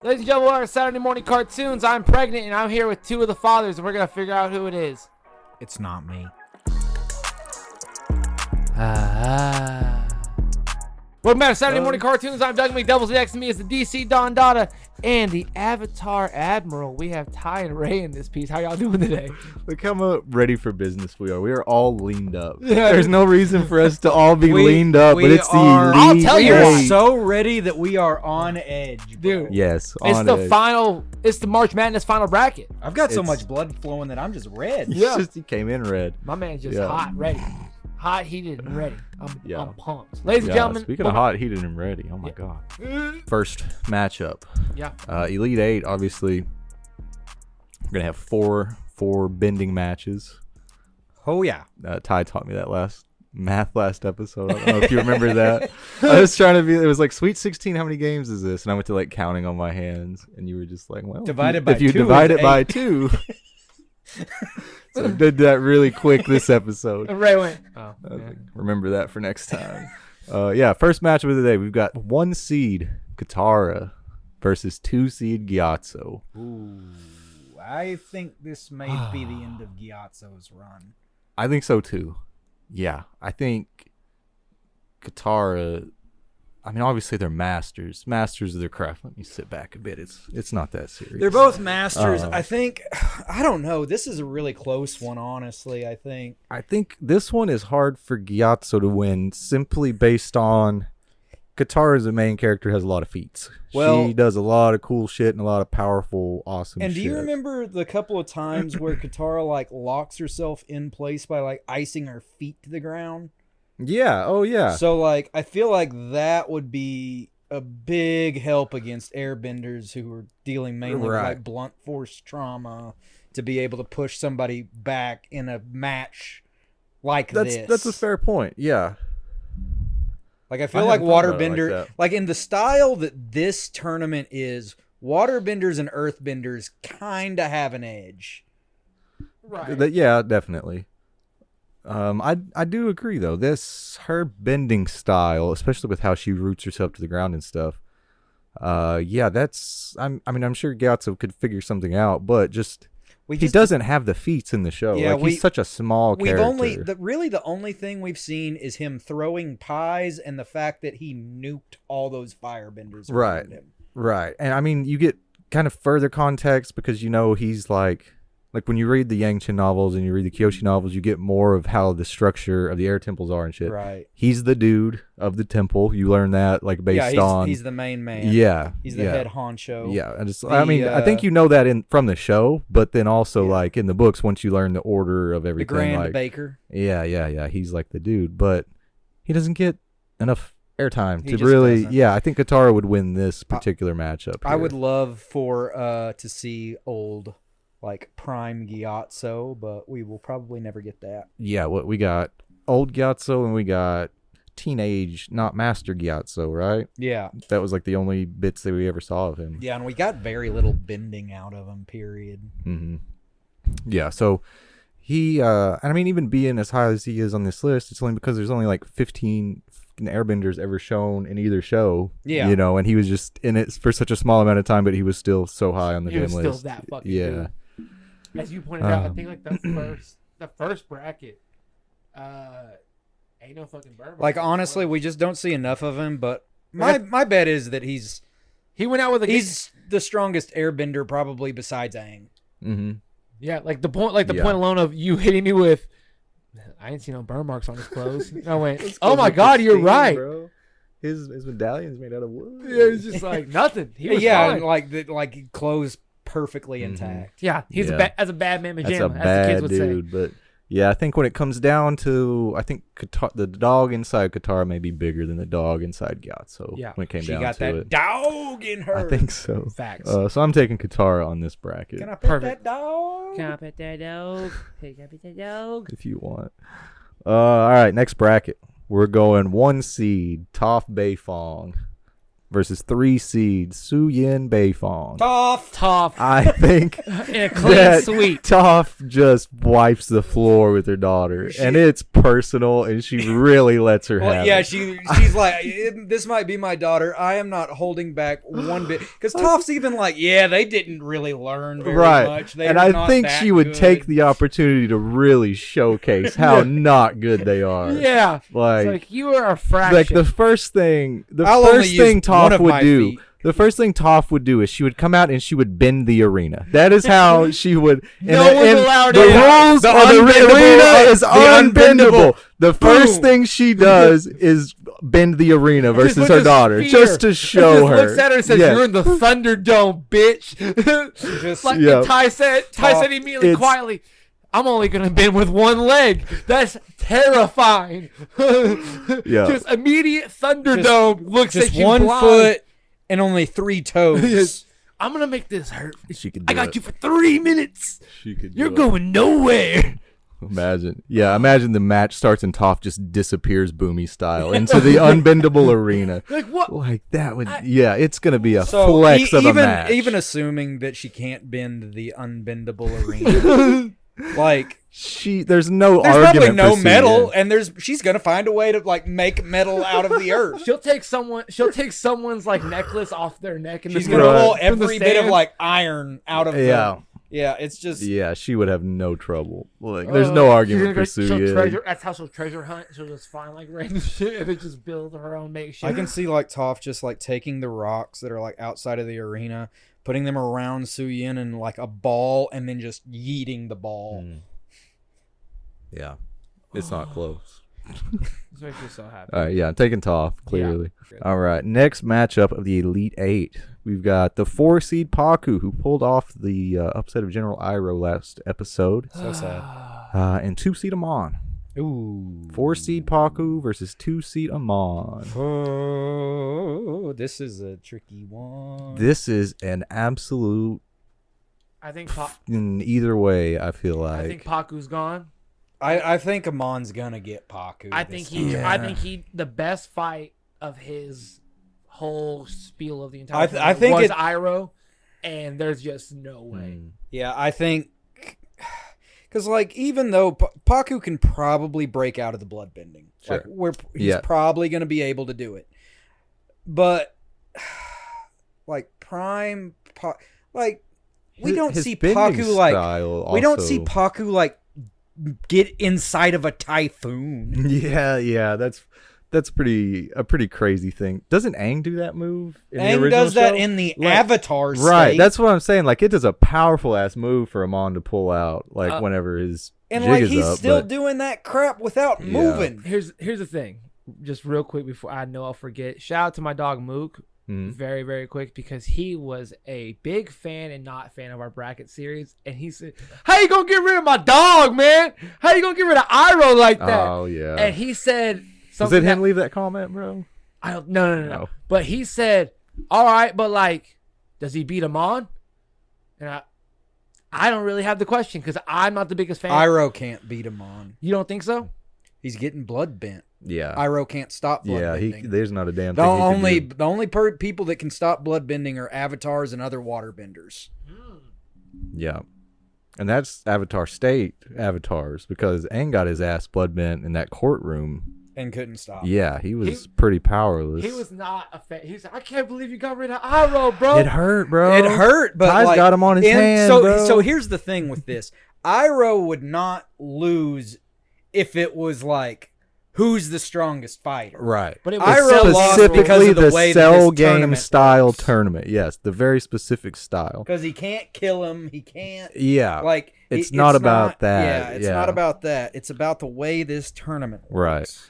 Ladies and gentlemen, welcome to Saturday Morning Cartoons. I'm pregnant and I'm here with two of the fathers, and we're going to figure out who it is. It's not me. Welcome back to Saturday Morning Cartoons. I'm Doug McDoubles. Next to me is the DC Don Dada and the Avatar Admiral. We have Ty and Ray in this piece. How y'all doing today? Look how ready for business we are. We are all leaned up. Yeah. There's no reason for us to all be leaned up, but it's the elite. I'll tell you, we're so ready that we are on edge, bro. Dude. Yes, it's the final. It's the March Madness final bracket. I've got so much blood flowing that I'm just red. Yeah, he came in red. My man's just hot, ready. Hot, heated, and ready. I'm pumped. Ladies and gentlemen. Speaking of hot, heated, and ready. Oh, my God. First matchup. Yeah. Elite Eight, obviously. We're going to have four bending matches. Oh, yeah. Ty taught me that last episode. I don't know if you remember that. I was trying to be, it was like, Sweet 16, how many games is this? And I went to like counting on my hands. And you were just like, well, if you divide it by two. So I did that really quick this episode. Ray went. Remember that for next time. First matchup of the day. We've got 1 seed Katara versus 2 seed Gyatso. Ooh, I think this may be the end of Gyatso's run. I think so too. Yeah, I think Katara. I mean, obviously they're masters of their craft. Let me sit back a bit. It's not that serious. They're both masters. I think. I don't know. This is a really close one, honestly. I think this one is hard for Gyatso to win simply based on Katara as the main character has a lot of feats. Well, she does a lot of cool shit and a lot of powerful, awesome shit. And do you remember the couple of times where Katara like locks herself in place by like icing her feet to the ground? Yeah. Oh, yeah. So, like, I feel like that would be a big help against airbenders who are dealing mainly with, like, blunt force trauma to be able to push somebody back in a match like this. That's a fair point. Yeah. Like, I feel like waterbender, like in the style that this tournament is, waterbenders and earthbenders kind of have an edge. Right. Yeah, definitely. I do agree though. Her bending style, especially with how she roots herself to the ground and stuff. I'm sure Gyatso could figure something out, but he doesn't have the feats in the show. Yeah, he's such a small character. The only thing we've seen is him throwing pies and the fact that he nuked all those firebenders around him. Right. And I mean, you get kind of further context because he's like when you read the Yangchen novels and you read the Kyoshi novels, you get more of how the structure of the air temples are and shit. Right. He's the dude of the temple. You learn that based on. He's the main man. Yeah. He's the head honcho. Yeah. I think you know that from the show, but then also like in the books, once you learn the order of everything. The Grand Baker. Yeah. He's like the dude, but he doesn't get enough airtime to really. Doesn't. Yeah, I think Katara would win this particular matchup. I would love to see old. Like prime Gyatso, but we will probably never get that. Yeah, we got old Gyatso and we got teenage, not master Gyatso, right? Yeah. That was like the only bits that we ever saw of him. Yeah, and we got very little bending out of him, period. Mm-hmm. Yeah, so he, even being as high as he is on this list, it's only because there's only like 15 airbenders ever shown in either show. Yeah. And he was just in it for such a small amount of time, but he was still so high on the damn list. He was still that fucking good. As you pointed out, I think like the first bracket, ain't no fucking Burma. Like honestly, we just don't see enough of him. But my bet is that he went out with he's the strongest airbender probably besides Aang. Mm-hmm. Yeah, like the point alone of you hitting me with, I didn't see no burn marks on his clothes. I went, oh my God, you're right. Bro. His medallion's made out of wood. Yeah, it's just like nothing. He was fine. like clothes. Perfectly intact. Yeah, he's as a bad man pajama, as the kids would dude, say. But yeah, I think when it comes down to, I think the dog inside Katara may be bigger than the dog inside Gyatso. Yeah, when it came down to it, she got that dog in her. I think so. Facts. So I'm taking Katara on this bracket. Can I pet that dog? Can I pet that dog? Can I pet that dog? If you want. All right, next bracket. We're going 1 seed Toph Beifong versus 3 seed Suyin Beifong. Toph. I think In a clean that sweep. Toph just wipes the floor with her daughter, and it's personal, and she really lets her have yeah, it. she's like, this might be my daughter. I am not holding back one bit. Because Toph's even like, yeah, they didn't really learn very much. They and were I not think that she would good. take the opportunity to really showcase how not good they are. Yeah. It's Like, like you are a fraction. like the first thing I'll only Toph use one of would my do. feet. The first thing Toph would do is she would come out and she would bend the arena. That is how she would. No one's allowed the in. rules The of the unbendable- arena is the unbendable. unbendable. The first Boom. thing she does is bend the arena versus with her a daughter, spear. just to show her. Looks at her and says, Yes. "You're in the Thunderdome, bitch." Just- Like Yeah. and Ty said immediately, It's- quietly, "I'm only gonna bend with one leg." That's terrifying. Yeah. Just immediate Thunderdome looks Just at you one blind. foot and only 3 toes. I'm gonna make this hurt. She could. I do got it. you for 3 minutes. She could. You're do it. going nowhere. Imagine the match starts and Toph just disappears Bumi style into the unbendable arena. Like what? Like that would, it's gonna be a So flex of a even match. even assuming that she can't bend the unbendable arena, like there's no there's argument. probably no for metal, Suyin. and she's gonna find a way to like make metal out of the earth. She'll take someone's like necklace off their neck and She's gonna pull from the every bit of sand. like iron out of Yeah. it's just Yeah, she would have no trouble. Like, there's no argument for she'll Suyin. treasure. That's how she'll treasure hunt. She'll just find like random shit and then just build her own makeshift. I can see like Toph just like taking the rocks that are like outside of the arena, putting them around Suyin in like a ball, and then just yeeting the ball. Yeah, it's not close. This makes me so happy. All right, yeah, I'm taking Toph, clearly. All right, next matchup of the Elite Eight. We've got the 4 seed Pakku, who pulled off the upset of General Iroh last episode, So sad. and 2 seed Amon. Ooh. 4 seed Pakku versus 2 seed Amon. Oh, this is a tricky one. This is an absolute I think in either way, I feel I like. think Pakku's gone. I think Amon's gonna get Pakku. I think the best fight of his whole spiel of the entire I think was it- Iroh, and there's just no way. Yeah, I think because like even though Pakku can probably break out of the bloodbending, Sure. like he's probably gonna be able to do it, but like Prime, like we don't His see bending Pakku like style we don't also- see Pakku like get inside of a typhoon. Yeah, that's a pretty crazy thing. Doesn't Aang do that move? In the Aang original does that show? in the Like, Avatar right. state. That's what I'm saying. Like, it is a powerful ass move for Amon to pull out. Like whenever his and jig like is he's up, still but- doing that crap without Yeah. moving. Here's the thing, just real quick before I know I'll forget. Shout out to my dog Mook, very very quick, because he was a big fan and not fan of our bracket series, and he said, "How you gonna get rid of my dog, man? How you gonna get rid of Iroh like that?" Oh yeah. And he said Was something. it him that- leave that comment, bro? I don't. No. No. But he said, "All right, but like, does he beat him on?" And I don't really have the question because I'm not the biggest fan. Iroh can't beat him on. You don't think so? He's getting blood bent. Yeah. Iroh can't stop blood Yeah. bending. There's not a damn The thing. he can only do. the only people that can stop blood bending are avatars and other water benders. Yeah. And that's Avatar State avatars, because Aang got his ass blood bent in that courtroom. And couldn't stop. Yeah, he was pretty powerless. He was not a fan. He said, "I can't believe you got rid of Iroh, bro." It hurt, bro. It hurt, but Ty's like, got him on his hand, so, bro. So here's the thing with this: Iroh would not lose if it was like who's the strongest fighter. Right. But it was Iroh lost Specifically because of the way that cell this game tournament style works. tournament. Yes, the very specific style. Because he can't kill him. He can't. Yeah. Like It's not about that. Yeah, it's Yeah. not about that. It's about the way this tournament works. Right.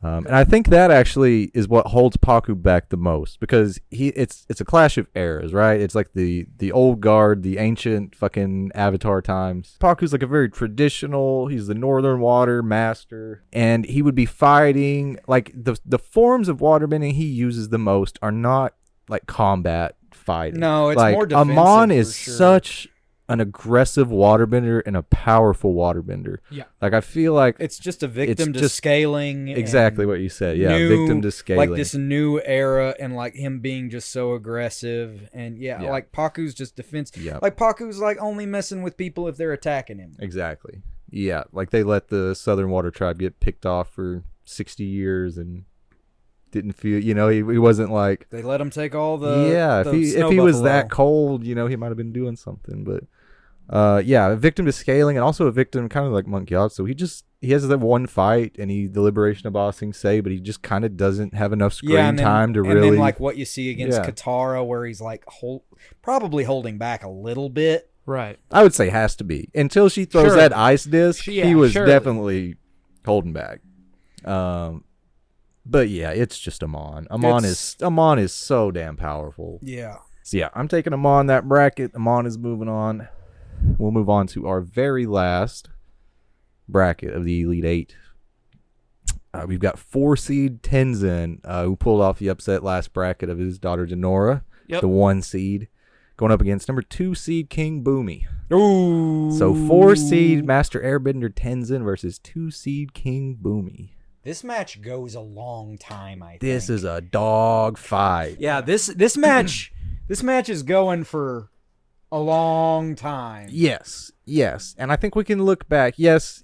And I think that actually is what holds Pakku back the most, because it's a clash of eras, right? It's like the old guard, the ancient fucking Avatar times. Pakku's like a very traditional. He's the Northern Water master, and he would be fighting like the forms of waterbending he uses the most are not like combat fighting. No, it's like more defensive Amon for is sure. such an aggressive waterbender and a powerful waterbender. Yeah. Like, I feel like it's just a victim to scaling. Exactly what you said. Yeah, victim to scaling. Like this new era and like him being just so aggressive. And like Pakku's just defense. Yeah. Like Pakku's like only messing with people if they're attacking him. Exactly. Yeah, like they let the Southern Water Tribe get picked off for 60 years and didn't feel, he wasn't like... They let him take all the... Yeah, if he was that cold, he might have been doing something. But, a victim to scaling and also a victim kind of like Monk Gyatso. He has that one fight and the Liberation of Ba Sing Se, but he just kind of doesn't have enough screen time to really... And then like what you see against Katara where he's like probably holding back a little bit. Right. I would say has to be. Until she throws that ice disc, he was definitely holding back. But yeah, it's just Amon. Amon is so damn powerful. Yeah. So yeah, I'm taking Amon that bracket. Amon is moving on. We'll move on to our very last bracket of the Elite Eight. We've got 4-seed Tenzin, who pulled off the upset last bracket of his daughter Denora, the 1-seed, going up against number 2-seed King Bumi. Ooh. So 4-seed Master Airbender Tenzin versus 2-seed King Bumi. This match goes a long time, I think. This is a dog fight. Yeah, this match is going for a long time. Yes. And I think we can look back. Yes,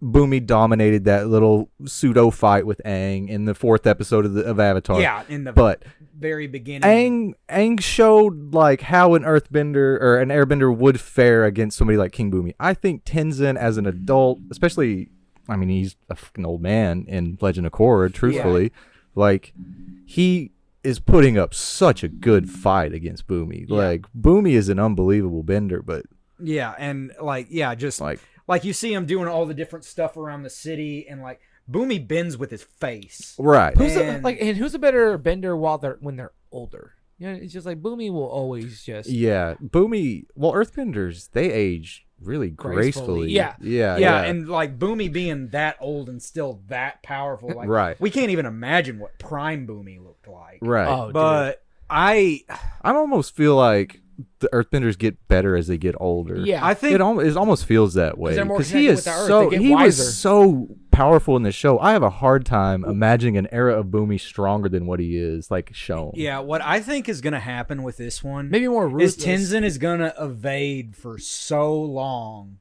Bumi dominated that little pseudo fight with Aang in the 4th episode of Avatar. Yeah, in the very beginning. Aang showed like how an earthbender or an airbender would fare against somebody like King Bumi. I think Tenzin as an adult, especially... I mean, he's a fucking old man in Legend of Korra, truthfully. Yeah. Like, he is putting up such a good fight against Bumi. Yeah. Like, Bumi is an unbelievable bender, but... Yeah, and, just... Like, you see him doing all the different stuff around the city, and, like, Bumi bends with his face. Right. Who's a better bender when they're older? It's just like, Bumi will always just... Yeah, Bumi... Well, earthbenders, they age... really gracefully. Yeah, and like Bumi being that old and still that powerful, like right. We can't even imagine what prime Bumi looked like. Right. Oh, but I almost feel like the earthbenders get better as they get older. Yeah, I think it almost feels that way because he was so powerful in the show. I have a hard time imagining an era of Bumi stronger than what he is like shown. Yeah, what I think is going to happen with this one, maybe more ruthless, is Tenzin is going to evade for so long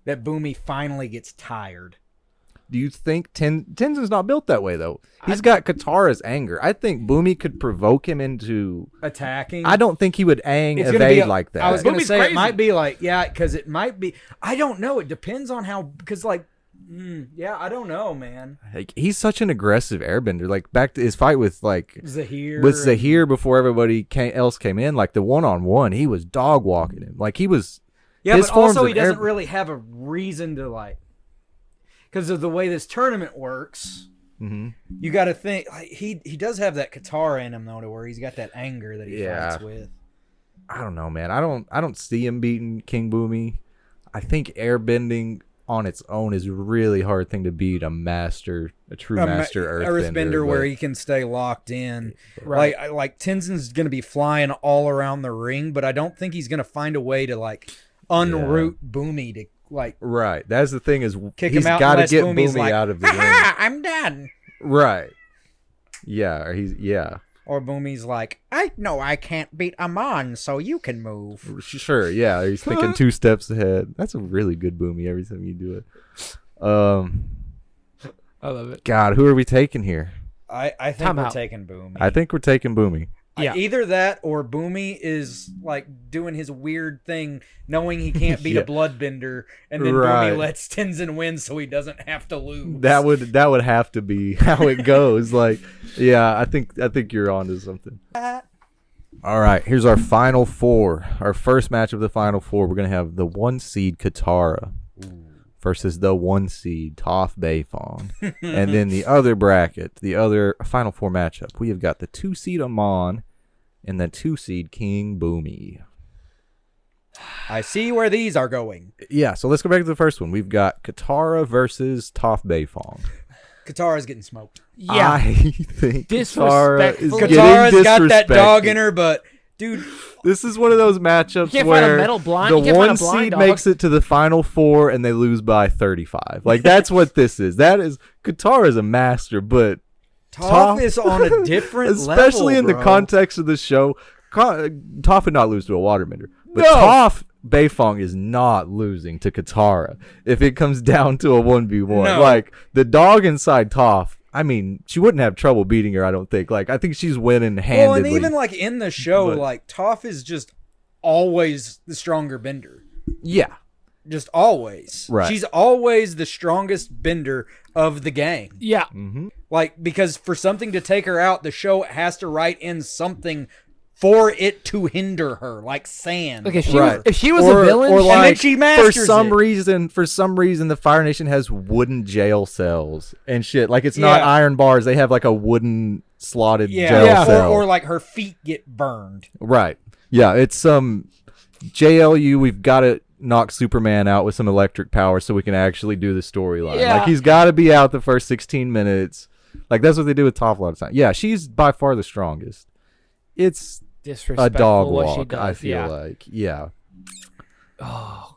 that Bumi finally gets tired. Do you think Tenzin's not built that way, though? He's got Katara's anger. I think Bumi could provoke him into... attacking? I don't think he would evade like that. I was going to say, it might be like... Yeah, because it might be... I don't know. It depends on how... Because, like... I don't know, man. Like, he's such an aggressive airbender. Like, back to his fight with, like... Zahir. With Zahir before everybody else came in. Like, the one-on-one, he was dog-walking him. Like, he was... Yeah, but also he doesn't really have a reason to, like... Because of the way this tournament works, you got to think like, he does have that Katara in him though, to where he's got that anger that he fights with. I don't know, man. I don't see him beating King Bumi. I think airbending on its own is a really hard thing to beat. A true master earthbender where he can stay locked in. Right. Like Tenzin's gonna be flying all around the ring, but I don't think he's gonna find a way to like unroot Bumi to. Like right, that's the thing is kick he's him out got to get Bumi's Bumi like, out of the ring. I'm done. Right. Yeah, or Bumi's like, I know I can't beat Amon, so you can move. Sure, yeah. He's thinking 2 steps ahead. That's a really good Bumi every time you do it. I love it. God, who are we taking here? I think we're taking Bumi. I think we're taking Bumi. Yeah. Either that or Bumi is like doing his weird thing, knowing he can't beat a bloodbender, and then Bumi lets Tenzin win so he doesn't have to lose. That would have to be how it goes. Like, yeah, I think you're onto something. All right, here's our final 4. Our first match of the final 4. We're gonna have the 1-seed Katara versus the 1-seed Toph Beifong. And then the other bracket, the other final 4 matchup, we have got the 2-seed Amon and the 2-seed King Bumi. I see where these are going. Yeah, so let's go back to the first one. We've got Katara versus Toph Beifong. Katara's getting smoked. Yeah. I think Katara's got that dog in her, but Dude, This is one of those matchups You can't find a where metal blind- you the can't find a one blind seed dog. makes it to the final 4 and they lose by 35. Like, that's what this is. That is, Katara is a master, but Toph is on a different level, especially in the bro. context of the show, Toph would not lose to a waterbender. But No. Toph Beifong is not losing to Katara if it comes down to a 1v1. No. Like, the dog inside Toph, I mean, she wouldn't have trouble beating her, I don't think. Like, I think she's winning handedly. Well, and even like in the show, But- like Toph is just always the stronger bender. Yeah. Just always. Right. She's always the strongest bender of the game. Yeah. Like, because for something to take her out, the show has to write in something for it to hinder her, like sand. Like if Right. she was a villain, or and like, then she masters for some it. reason, the Fire Nation has wooden jail cells and shit. Like, it's not Yeah. iron bars; they have like a wooden slotted Yeah, jail cell. or like her feet get burned. Right? Yeah, it's some JLU. We've got to knock Superman out with some electric power so we can actually do the storyline. Yeah. Like, he's got to be out the first 16 minutes. Like, that's what they do with Toph a lot of time. Yeah, she's by far the strongest. It's disrespectful a dog what she walk, does. I feel like. Yeah.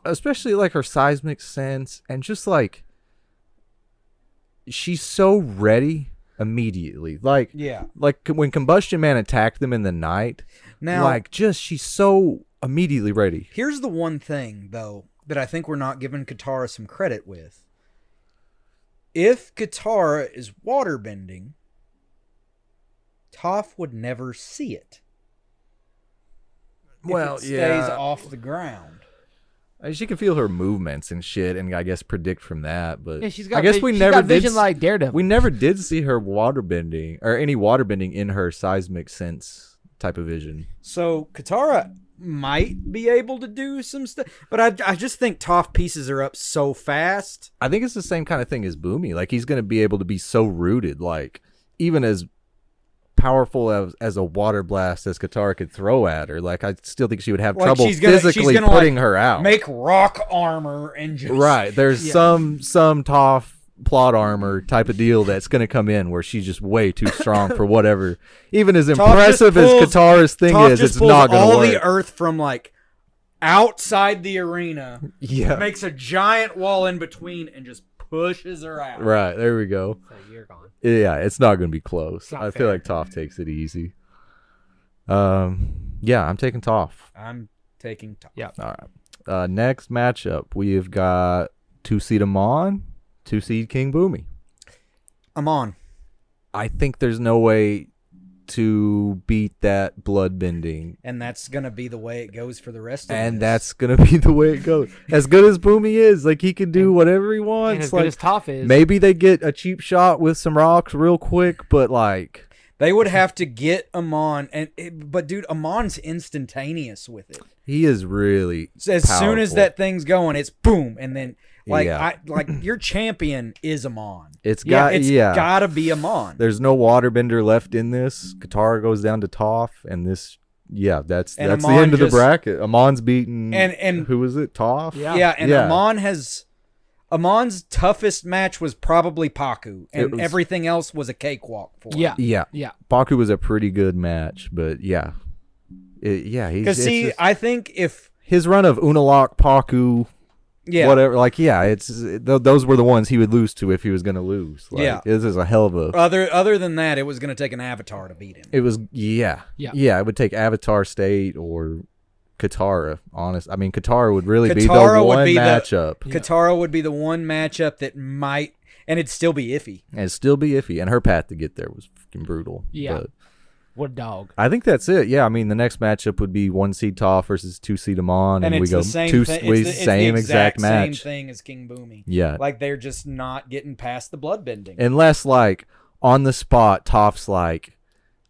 Especially like her seismic sense and just like she's so ready immediately. Like Yeah. like when Combustion Man attacked them in the night, Now, like just she's so immediately ready. here's the one thing, though, that I think we're not giving Katara some credit with. If Katara is waterbending, Toph would never see it. If Well, it stays yeah. off the ground. She can feel her movements and shit, and I guess predict from that. But Yeah, she's got. I guess she's we never got did. vision like Daredevil. We never did see her waterbending or any waterbending in her seismic sense type of vision. So Katara might be able to do some stuff, but I just think Toph pieces her up so fast. I think it's the same kind of thing as Bumi. Like, he's going to be able to be so rooted, like, even as powerful as a water blast as Katara could throw at her. Like, I still think she would have Like, trouble she's gonna physically like, putting her out. Make rock armor and just Right. There's Yeah. some Toph plot armor type of deal that's going to come in where she's just way too strong for whatever. Even as Toph impressive just pulls- as Katara's thing Toph is, just it's pulls not going all to work. the earth from like outside the arena, Yeah. makes a giant wall in between, and just pushes her out. Right. There we go. So you're gone. Yeah, it's not going to be close. It's not I feel fair. like Toph takes it easy. Yeah, I'm taking Toph. I'm taking Toph. Yeah. All right. Next matchup, we've got 2-seed Amon, 2-seed King Bumi. Amon. I think there's no way to beat that bloodbending, And that's gonna be the way it goes for the rest of and this. that's gonna be the way it goes. As good as Bumi is, like, he can do whatever he And wants. as good Like, as Toph is, maybe they get a cheap shot with some rocks real quick, but like, They would have to get Amon, but dude, Amon's instantaneous with it. he is really So as soon as powerful. that thing's going, it's boom, and then like Yeah. like your champion is Amon. It's Yeah, got It's yeah. gotta be Amon. There's no waterbender left in this. Katara goes down to Toph, and this, yeah, that's the Amon end of the just- bracket. Amon's beaten, And- who was it? Toph. Yeah. And Yeah. Amon's toughest match was probably Pakku, It and was- everything else was a cakewalk for him. yeah, yeah. yeah. Pakku was a pretty good match, but yeah, he's Because it's see, just- I think if his run of Unalak, Pakku, whatever, like, yeah, those were the ones he would lose to if he was going to lose. Like, Yeah. this is a hell of a. other than that, it was going to take an Avatar to beat him. It was yeah. It would take Avatar State or Katara. I mean, Katara would really be the Katara would one be the- matchup. Katara would be the one matchup that might, and it'd still be iffy. And still be iffy. And her path to get there was fucking brutal. Yeah. But What a dog. I think that's it. Yeah, I mean, the next matchup would be 1-seed Toph versus 2-seed Amon. And we it's go the same two, thing. we- It's the same exact match. same thing as King Bumi. Yeah. Like, they're just not getting past the bloodbending. Unless, like, on the spot, Toph's like,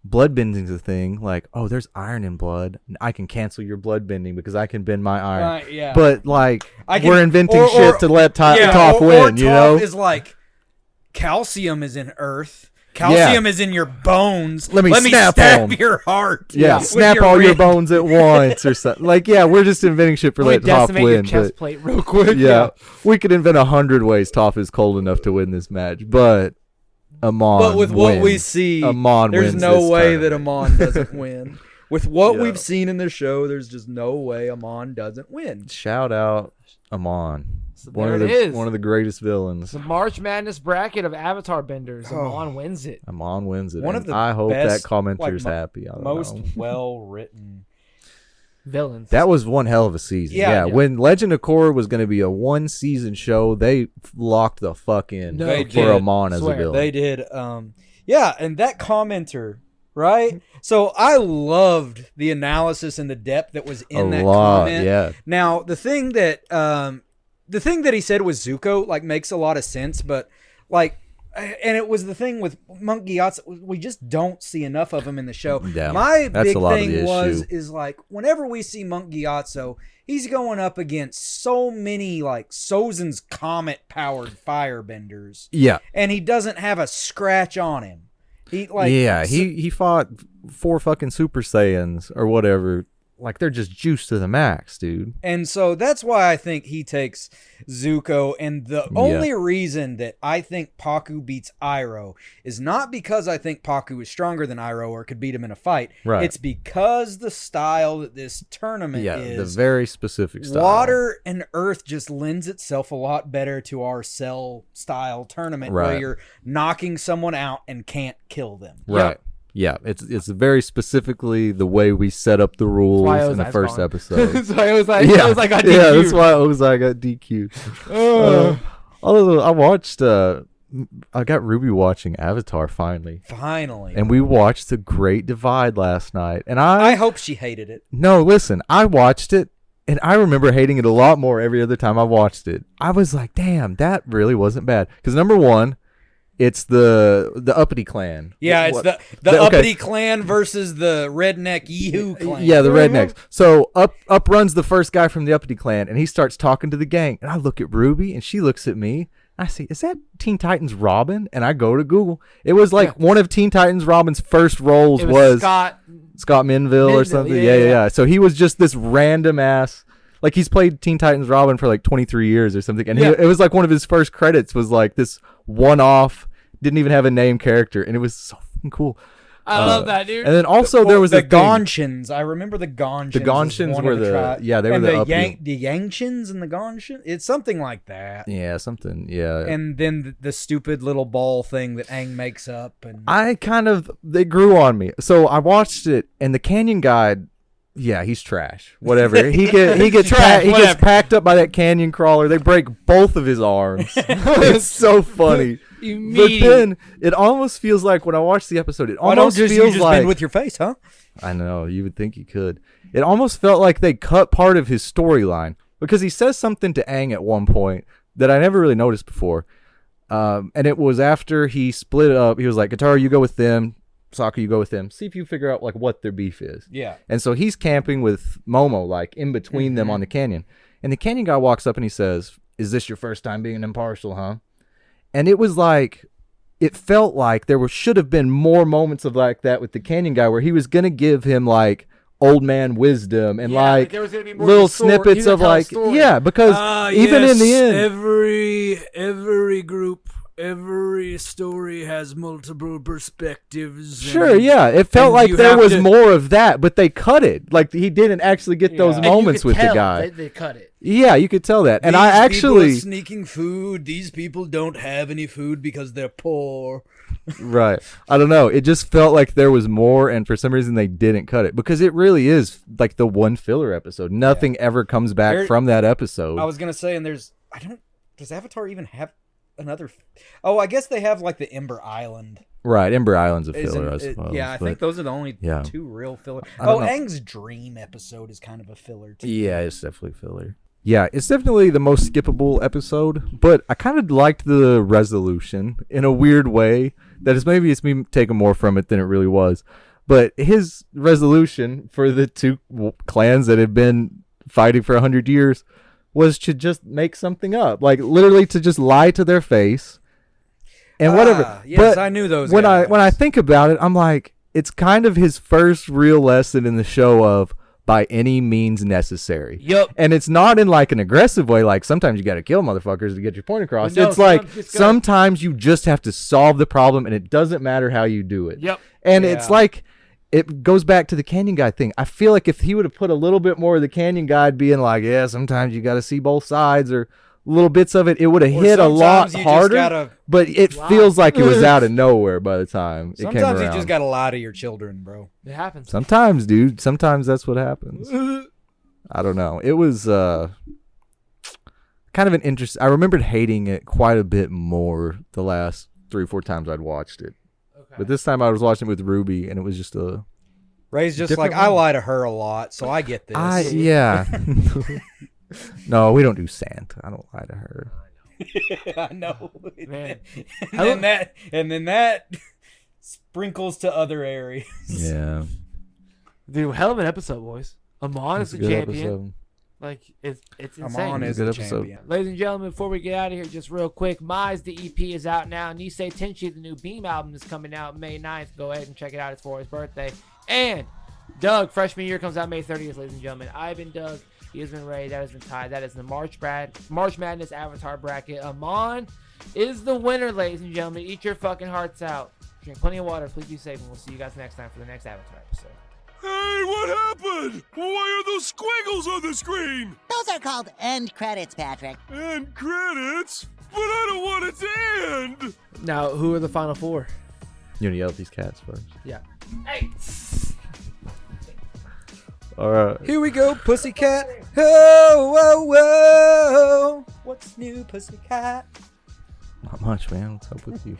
bloodbending's a thing. Like, oh, there's iron in blood. I can cancel your bloodbending because I can bend my iron. Right, yeah. But, like, I can- we're inventing or- shit to let Toph or win, you know? Toph is like, calcium is in earth. Calcium is in your bones. Let me snap stab 'em. your heart. Yeah, with snap all your wrist. bones at once or something. Like, yeah, we're just inventing shit for Let letting me Toph decimate your win. chest But plate real quick. yeah, we could invent 100 ways Toph is cold enough to win this match. But Amon But with what we wins. see, Amon there's wins no this way that tournament. Amon doesn't win. With what we've seen in the show, there's just no way Amon doesn't win. Shout out Amon. So One of the greatest villains. The March Madness bracket of Avatar benders. Amon wins it. Amon wins it. One of the I hope best, that commenter's happy. Most well-written villains. That was one hell of a season. Yeah. When Legend of Korra was going to be a 1-season show, they locked the fuck in for Amon as a villain. They did. And that commenter, right? So I loved the analysis and the depth that was in that comment. Yeah. Now the thing that he said was Zuko like makes a lot of sense, but like, and it was the thing with Monk Gyatso, we just don't see enough of him in the show. Yeah, my big thing is like whenever we see Monk Gyatso, he's going up against so many like Sozin's comet powered firebenders. Yeah, and he doesn't have a scratch on him. He fought 4 fucking Super Saiyans or whatever. Like, they're just juiced to the max, dude. And so that's why I think he takes Zuko. And the only reason that I think Pakku beats Iroh is not because I think Pakku is stronger than Iroh or could beat him in a fight. Right. It's because the style that this tournament is. The very specific style. Water and earth just lends itself a lot better to our Cell style tournament where you're knocking someone out and can't kill them. Right. Yeah, it's very specifically the way we set up the rules in the first episode. So I was like, I got DQ'd. Yeah, that's why Ozai got DQ'd. Although I watched, I got Ruby watching Avatar finally. And we watched The Great Divide last night. And I hope she hated it. No, listen, I watched it. And I remember hating it a lot more every other time I watched it. I was like, damn, that really wasn't bad. Because number one, it's the uppity clan. Yeah, it's the uppity clan versus the redneck Yehu clan. Yeah, the rednecks. So up runs the first guy from the uppity clan, and he starts talking to the gang. And I look at Ruby, and she looks at me. I say, is that Teen Titans Robin? And I go to Google. It was like one of Teen Titans Robin's first roles was Scott Minville or something. Yeah. So he was just this random ass. Like, he's played Teen Titans Robin for like 23 years or something. And it was like one of his first credits was like this one-off, didn't even have a name character. And it was so fucking cool. I love that, dude. And then also there was the Gonshins. I remember the Gonshins. The Gonshins were the Yangshins and the Gonshins. It's something like that. Yeah, something. Yeah. And then the stupid little ball thing that Aang makes up. And they grew on me. So I watched it, and the Canyon Guide. Yeah, he's trash. Whatever. He gets packed up by that canyon crawler. They break both of his arms. It's so funny. But then it almost feels like when I watch the episode, it almost feels like bend with your face, huh? I know, you would think you could. It almost felt like they cut part of his storyline because he says something to Aang at one point that I never really noticed before. And it was after he split up. He was like, Katara, you go with them. Sokka, you go with them. See if you figure out like what their beef is. Yeah. And so he's camping with Momo, like in between them on the canyon. And the canyon guy walks up and he says, "Is this your first time being impartial, huh?" And it was like, it felt like there should have been more moments of like that with the canyon guy where he was gonna give him like old man wisdom and like there was gonna be more little snippets of like because even in the end, every group. Every story has multiple perspectives. Sure, yeah. It felt like there was more of that, but they cut it. Like, he didn't actually get those moments with the guy. They cut it. Yeah, you could tell that. And these people are sneaking food. These people don't have any food because they're poor. Right. I don't know. It just felt like there was more, and for some reason they didn't cut it. Because it really is like the one filler episode. Nothing ever comes back from that episode. I was going to say, and does Avatar even have another? I guess they have like the Ember Island. Right, Ember Island's a filler, I suppose. I think those are the only two real fillers. Aang's dream episode is kind of a filler too. Yeah, it's definitely filler. Yeah, it's definitely the most skippable episode, but I kind of liked the resolution in a weird way. That is, maybe it's me taking more from it than it really was. But his resolution for the two clans that have been fighting for 100 years was to just make something up, like literally to just lie to their face and whatever. Yes, but I knew those. When I think about it, I'm like, it's kind of his first real lesson in the show of by any means necessary. Yep. And it's not in like an aggressive way, like sometimes you got to kill motherfuckers to get your point across. It's like sometimes you just have to solve the problem, and it doesn't matter how you do it. Yep. And it's like it goes back to the Canyon Guide thing. I feel like if he would have put a little bit more of the Canyon Guide being like, yeah, sometimes you got to see both sides or little bits of it, it would have hit a lot harder. But it feels like it was out of nowhere by the time it came around. Sometimes you just got to lie to your children, bro. It happens. Sometimes, dude. Sometimes that's what happens. I don't know. It was kind of an interest. I remembered hating it quite a bit more the last 3 or 4 times I'd watched it. Okay. But this time I was watching it with Ruby, and it was just a... Ray's just like, I lie to her a lot, so I get this. Yeah. No, we don't do Santa. I don't lie to her. I know. Man. And then that sprinkles to other areas. Yeah. Dude, hell of an episode, boys. Amon is the champion. Episode. Like, it's insane. Amon is the champion. Ladies and gentlemen, before we get out of here, just real quick, Mize, the EP is out now. Nisei Tenchi, the new Beam album, is coming out May 9th. Go ahead and check it out. It's for his birthday. And Doug, Freshman Year, comes out May 30th, ladies and gentlemen. I've been Doug. He has been Ray. That has been Ty. That is the March Madness Avatar bracket. Amon is the winner, ladies and gentlemen. Eat your fucking hearts out. Drink plenty of water. Please be safe, and we'll see you guys next time for the next Avatar episode. Hey, what happened? Why are those squiggles on the screen? Those are called end credits, Patrick. End credits? But I don't want it to end! Now, who are the final 4? You want to yell at these cats first? Yeah. Hey! All right. Here we go, pussycat. Oh, whoa, whoa. What's new, pussycat? Not much, man. What's up with you?